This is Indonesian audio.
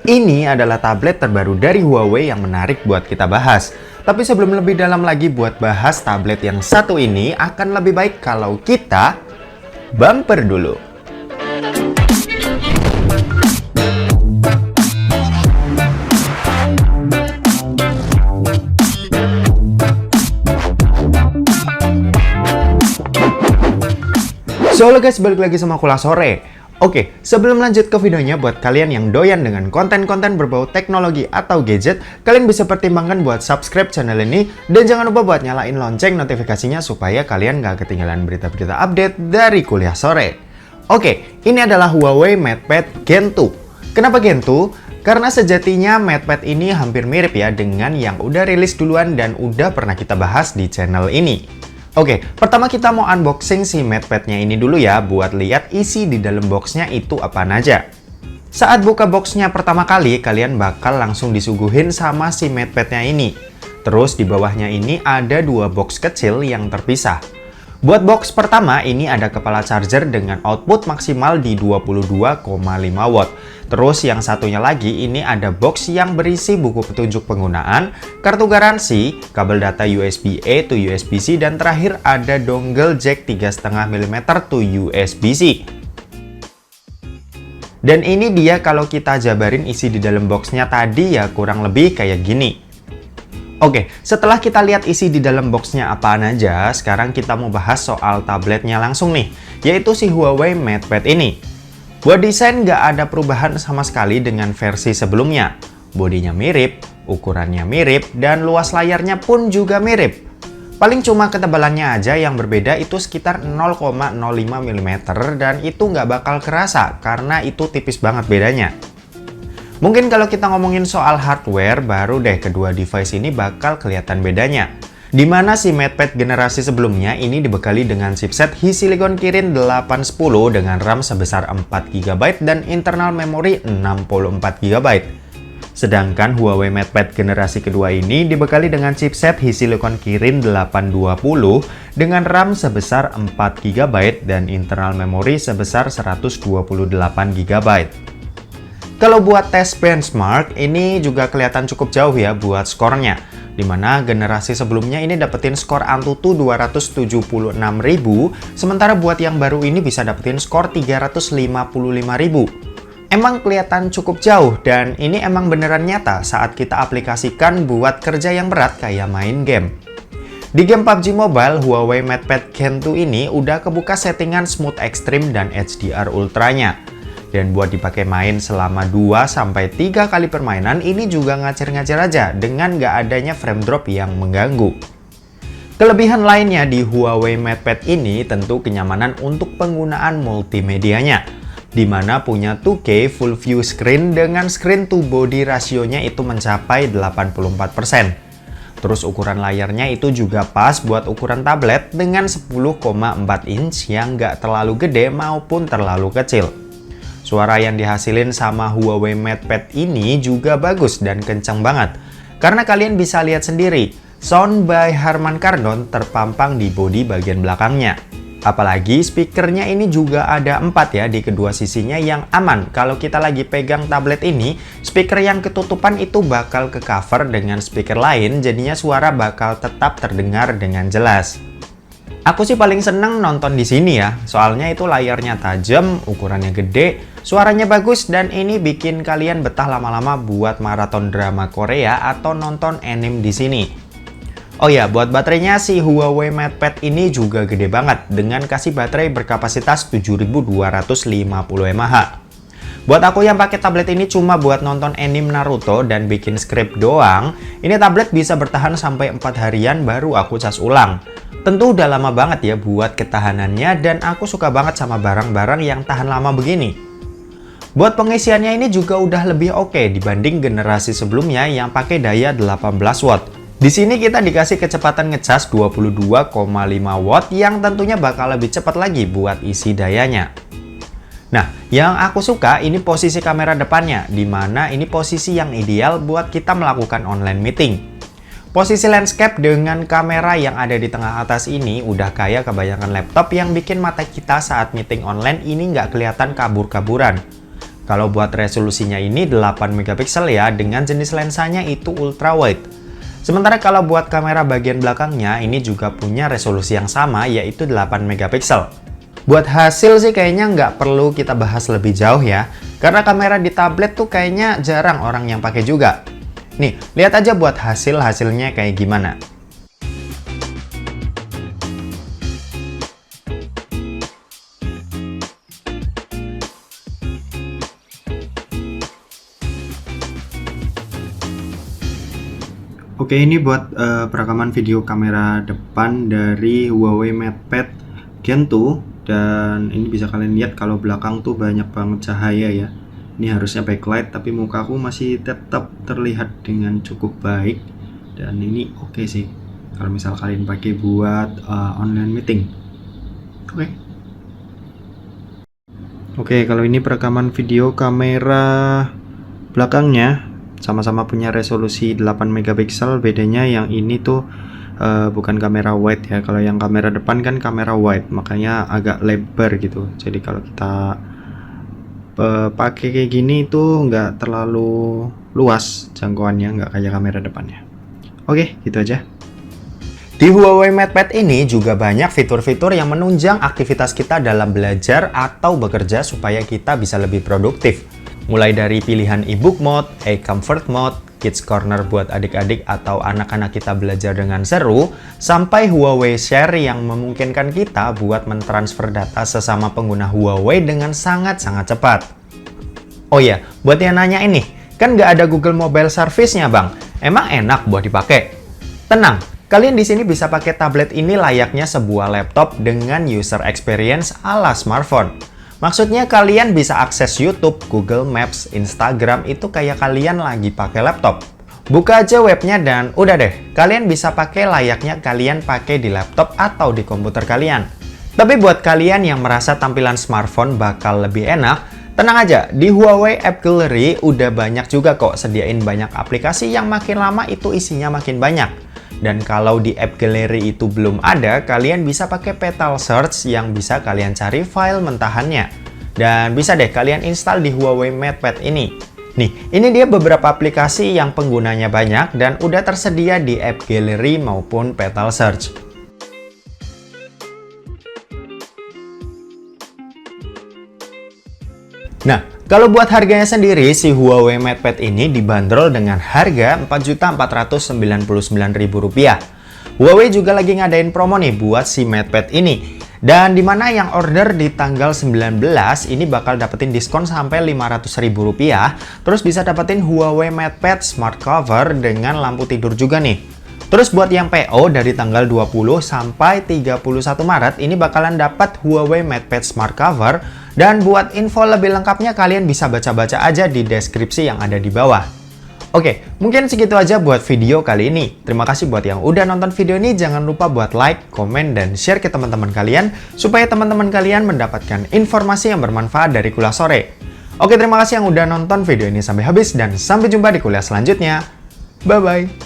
Ini adalah tablet terbaru dari Huawei yang menarik buat kita bahas. Tapi sebelum lebih dalam lagi buat bahas tablet yang satu ini, akan lebih baik kalau kita bumper dulu. So, halo guys, balik lagi sama Kulas Sore. Oke, sebelum lanjut ke videonya, buat kalian yang doyan dengan konten-konten berbau teknologi atau gadget, kalian bisa pertimbangkan buat subscribe channel ini, dan jangan lupa buat nyalain lonceng notifikasinya supaya kalian gak ketinggalan berita-berita update dari Kuliah Sore. Oke, ini adalah Huawei MatePad Gen 2. Kenapa Gen 2? Karena sejatinya MatePad ini hampir mirip ya dengan yang udah rilis duluan dan udah pernah kita bahas di channel ini. Oke, pertama kita mau unboxing si MatePad-nya ini dulu ya, buat lihat isi di dalam boxnya itu apaan aja. Saat buka boxnya pertama kali, kalian bakal langsung disuguhin sama si MatePad-nya ini. Terus di bawahnya ini ada dua box kecil yang terpisah. Buat box pertama, ini ada kepala charger dengan output maksimal di 22,5 watt. Terus yang satunya lagi, ini ada box yang berisi buku petunjuk penggunaan, kartu garansi, kabel data USB-A to USB-C, dan terakhir ada dongle jack 3,5 mm to USB-C. Dan ini dia kalau kita jabarin isi di dalam boxnya tadi ya kurang lebih kayak gini. Oke, setelah kita lihat isi di dalam boxnya apaan aja, sekarang kita mau bahas soal tabletnya langsung nih, yaitu si Huawei MatePad ini. Buat desain nggak ada perubahan sama sekali dengan versi sebelumnya. Bodinya mirip, ukurannya mirip, dan luas layarnya pun juga mirip. Paling cuma ketebalannya aja yang berbeda itu sekitar 0,05 mm dan itu nggak bakal kerasa karena itu tipis banget bedanya. Mungkin kalau kita ngomongin soal hardware, baru deh kedua device ini bakal kelihatan bedanya. Dimana si MatePad generasi sebelumnya ini dibekali dengan chipset Hi-Silicon Kirin 810 dengan RAM sebesar 4GB dan internal memori 64GB. Sedangkan Huawei MatePad generasi kedua ini dibekali dengan chipset Hi-Silicon Kirin 820 dengan RAM sebesar 4GB dan internal memori sebesar 128GB. Kalau buat tes benchmark, ini juga kelihatan cukup jauh ya buat skornya. Dimana generasi sebelumnya ini dapetin skor Antutu 276.000, sementara buat yang baru ini bisa dapetin skor 355.000. Emang kelihatan cukup jauh dan ini emang beneran nyata saat kita aplikasikan buat kerja yang berat kayak main game. Di game PUBG Mobile, Huawei MatePad Gen 2 ini udah kebuka settingan Smooth Extreme dan HDR Ultranya. Dan buat dipakai main selama 2-3 kali permainan, ini juga ngacer-ngacer aja dengan nggak adanya frame drop yang mengganggu. Kelebihan lainnya di Huawei MatePad ini tentu kenyamanan untuk penggunaan multimedianya, dimana punya 2K Full View Screen dengan screen to body rasionya itu mencapai 84%. Terus ukuran layarnya itu juga pas buat ukuran tablet dengan 10,4 inch yang nggak terlalu gede maupun terlalu kecil. Suara yang dihasilin sama Huawei MatePad ini juga bagus dan kencang banget. Karena kalian bisa lihat sendiri, Sound by Harman Kardon terpampang di bodi bagian belakangnya. Apalagi speakernya ini juga ada 4 ya di kedua sisinya yang aman. Kalau kita lagi pegang tablet ini, speaker yang ketutupan itu bakal ke cover dengan speaker lain, jadinya suara bakal tetap terdengar dengan jelas. Aku sih paling seneng nonton di sini ya, soalnya itu layarnya tajam, ukurannya gede, suaranya bagus, dan ini bikin kalian betah lama-lama buat maraton drama Korea atau nonton anime di sini. Oh ya, buat baterainya si Huawei MatePad ini juga gede banget dengan kasih baterai berkapasitas 7250 mAh. Buat aku yang pakai tablet ini cuma buat nonton anime Naruto dan bikin script doang, ini tablet bisa bertahan sampai 4 harian baru aku cas ulang. Tentu udah lama banget ya buat ketahanannya dan aku suka banget sama barang-barang yang tahan lama begini. Buat pengisiannya ini juga udah lebih oke dibanding generasi sebelumnya yang pakai daya 18 watt. Di sini kita dikasih kecepatan ngecas 22,5 watt yang tentunya bakal lebih cepat lagi buat isi dayanya. Nah, yang aku suka ini posisi kamera depannya, dimana ini posisi yang ideal buat kita melakukan online meeting. Posisi landscape dengan kamera yang ada di tengah atas ini udah kayak kebayangan laptop yang bikin mata kita saat meeting online ini nggak kelihatan kabur-kaburan. Kalau buat resolusinya ini 8 megapiksel ya, dengan jenis lensanya itu ultra wide. Sementara kalau buat kamera bagian belakangnya ini juga punya resolusi yang sama, yaitu 8 megapiksel. Buat hasil sih kayaknya nggak perlu kita bahas lebih jauh ya, karena kamera di tablet tuh kayaknya jarang orang yang pakai juga. Nih, lihat aja buat hasilnya kayak gimana. Oke, ini buat perekaman video kamera depan dari Huawei MatePad Gen 2, dan ini bisa kalian lihat kalau belakang tuh banyak banget cahaya ya. Ini harusnya backlight, tapi mukaku masih tetap terlihat dengan cukup baik, dan ini oke sih kalau misal kalian pakai buat online meeting. Oke, kalau ini perekaman video kamera belakangnya sama-sama punya resolusi 8 megapiksel. Bedanya yang ini tuh bukan kamera wide ya. Kalau yang kamera depan kan kamera wide, makanya agak lebar gitu. Jadi kalau kita pakai kayak gini tuh nggak terlalu luas jangkauannya, nggak kayak kamera depannya. Oke, gitu aja. Di Huawei MatePad ini juga banyak fitur-fitur yang menunjang aktivitas kita dalam belajar atau bekerja supaya kita bisa lebih produktif. Mulai dari pilihan e-book mode, e-comfort mode, kids corner buat adik-adik atau anak-anak kita belajar dengan seru, sampai Huawei Share yang memungkinkan kita buat mentransfer data sesama pengguna Huawei dengan sangat-sangat cepat. Oh ya, buat yang nanya ini, kan nggak ada Google Mobile Service-nya bang, emang enak buat dipakai? Tenang, kalian di sini bisa pakai tablet ini layaknya sebuah laptop dengan user experience ala smartphone. Maksudnya kalian bisa akses YouTube, Google Maps, Instagram itu kayak kalian lagi pakai laptop. Buka aja webnya dan udah deh, kalian bisa pakai layaknya kalian pakai di laptop atau di komputer kalian. Tapi buat kalian yang merasa tampilan smartphone bakal lebih enak, tenang aja, di Huawei App Gallery udah banyak juga kok sediain banyak aplikasi yang makin lama itu isinya makin banyak. Dan kalau di App Gallery itu belum ada, kalian bisa pakai Petal Search yang bisa kalian cari file mentahannya. Dan bisa deh kalian install di Huawei MatePad ini. Nih, ini dia beberapa aplikasi yang penggunanya banyak dan udah tersedia di App Gallery maupun Petal Search. Nah, kalau buat harganya sendiri, si Huawei MatePad ini dibanderol dengan harga Rp4.499.000. Huawei juga lagi ngadain promo nih buat si MatePad ini. Dan dimana yang order di tanggal 19 ini bakal dapetin diskon sampai Rp500.000. Terus bisa dapetin Huawei MatePad Smart Cover dengan lampu tidur juga nih. Terus buat yang PO dari tanggal 20 sampai 31 Maret ini bakalan dapat Huawei MatePad Smart Cover. Dan buat info lebih lengkapnya kalian bisa baca-baca aja di deskripsi yang ada di bawah. Oke, mungkin segitu aja buat video kali ini. Terima kasih buat yang udah nonton video ini. Jangan lupa buat like, komen, dan share ke teman-teman kalian supaya teman-teman kalian mendapatkan informasi yang bermanfaat dari Kuliah Sore. Oke, terima kasih yang udah nonton video ini sampai habis dan sampai jumpa di kuliah selanjutnya. Bye-bye.